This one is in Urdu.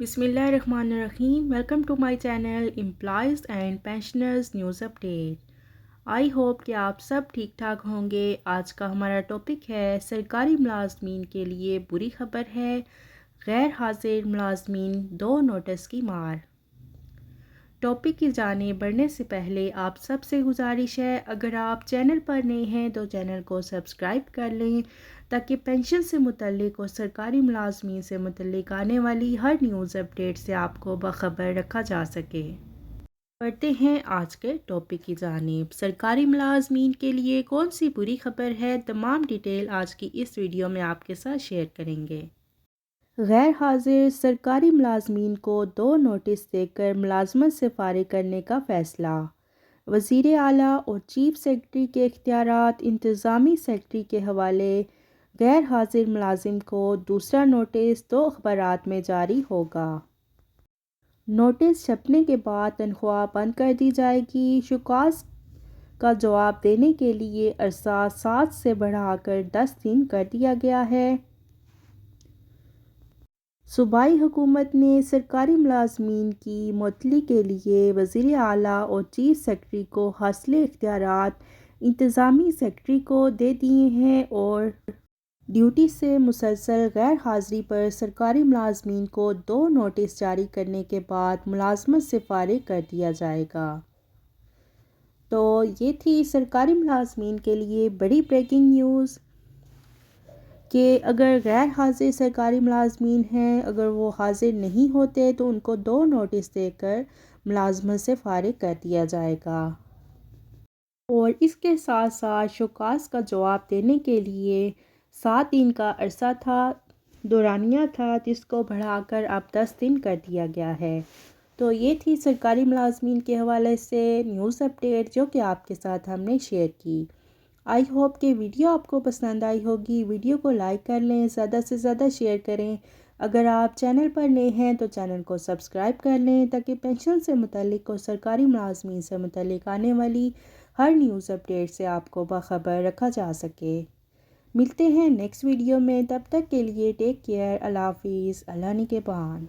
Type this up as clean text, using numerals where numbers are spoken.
بسم اللہ الرحمن الرحیم. Welcome to my channel employees and pensioners news update. I hope کہ آپ سب ٹھیک ٹھاک ہوں گے. آج کا ہمارا ٹاپک ہے سرکاری ملازمین کے لیے بری خبر ہے، غیر حاضر ملازمین 2 نوٹس کی مار. ٹاپک کی جانب بڑھنے سے پہلے آپ سب سے گزارش ہے، اگر آپ چینل پر نئے ہیں تو چینل کو سبسکرائب کر لیں تاکہ پینشن سے متعلق اور سرکاری ملازمین سے متعلق آنے والی ہر نیوز اپڈیٹ سے آپ کو باخبر رکھا جا سکے. پڑھتے ہیں آج کے ٹاپک کی جانب. سرکاری ملازمین کے لیے کون سی بری خبر ہے، تمام ڈیٹیل آج کی اس ویڈیو میں آپ کے ساتھ شیئر کریں گے. غیر حاضر سرکاری ملازمین کو 2 نوٹس دے کر ملازمت سے فارغ کرنے کا فیصلہ. وزیر اعلیٰ اور چیف سیکرٹری کے اختیارات. انتظامی سیکرٹری کے حوالے غیر حاضر ملازم کو دوسرا نوٹس 2 اخبارات میں جاری ہوگا. نوٹس چھپنے کے بعد تنخواہ بند کر دی جائے گی. شکست کا جواب دینے کے لیے عرصہ 7 سے بڑھا کر 10 دن کر دیا گیا ہے. صوبائی حکومت نے سرکاری ملازمین کی معطلی کے لیے وزیر اعلیٰ اور چیف سیکرٹری کو حاصل اختیارات انتظامی سیکرٹری کو دے دیے ہیں اور ڈیوٹی سے مسلسل غیر حاضری پر سرکاری ملازمین کو 2 نوٹس جاری کرنے کے بعد ملازمت سے فارغ کر دیا جائے گا. تو یہ تھی سرکاری ملازمین کے لیے بڑی بریکنگ نیوز کہ اگر غیر حاضر سرکاری ملازمین ہیں، اگر وہ حاضر نہیں ہوتے تو ان کو 2 نوٹس دے کر ملازمت سے فارغ کر دیا جائے گا. اور اس کے ساتھ ساتھ شکست کا جواب دینے کے لیے 7 دن کا عرصہ تھا، دورانیہ تھا، جس کو بڑھا کر اب 10 دن کر دیا گیا ہے. تو یہ تھی سرکاری ملازمین کے حوالے سے نیوز اپڈیٹ جو کہ آپ کے ساتھ ہم نے شیئر کی. آئی ہوپ کہ ویڈیو آپ کو پسند آئی ہوگی. ویڈیو کو لائک کر لیں، زیادہ سے زیادہ شیئر کریں. اگر آپ چینل پر نئے ہیں تو چینل کو سبسکرائب کر لیں تاکہ پینشن سے متعلق اور سرکاری ملازمین سے متعلق آنے والی ہر نیوز اپڈیٹ سے آپ کو باخبر رکھا جا سکے. ملتے ہیں نیکسٹ ویڈیو میں، تب تک کے لیے ٹیک کیئر. اللہ حافظ. اللہ نگہبان.